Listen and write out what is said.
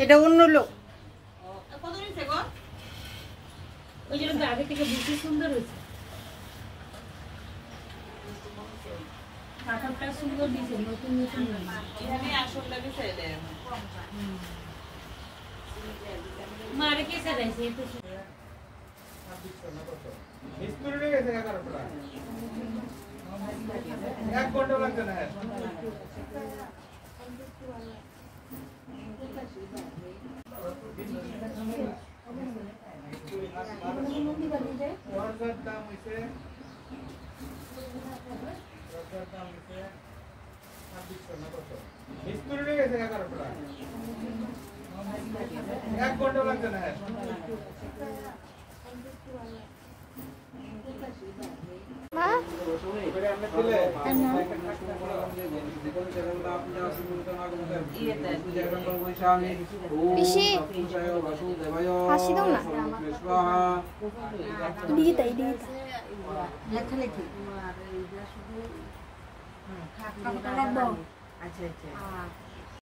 এটা অন্য লোক। ওই জন্য আগে থেকে বেশি সুন্দর হয়েছে, কাপড়টা সুন্দর দিয়েছে, নতুন নতুন মারে কে সাজাইছে এত সুন্দর। এক ঘন্টা লাগছে না। এক ঘন্টা লাগছে না। হাসি দাও না, দিদিতা লেখালেখি। আচ্ছা আচ্ছা।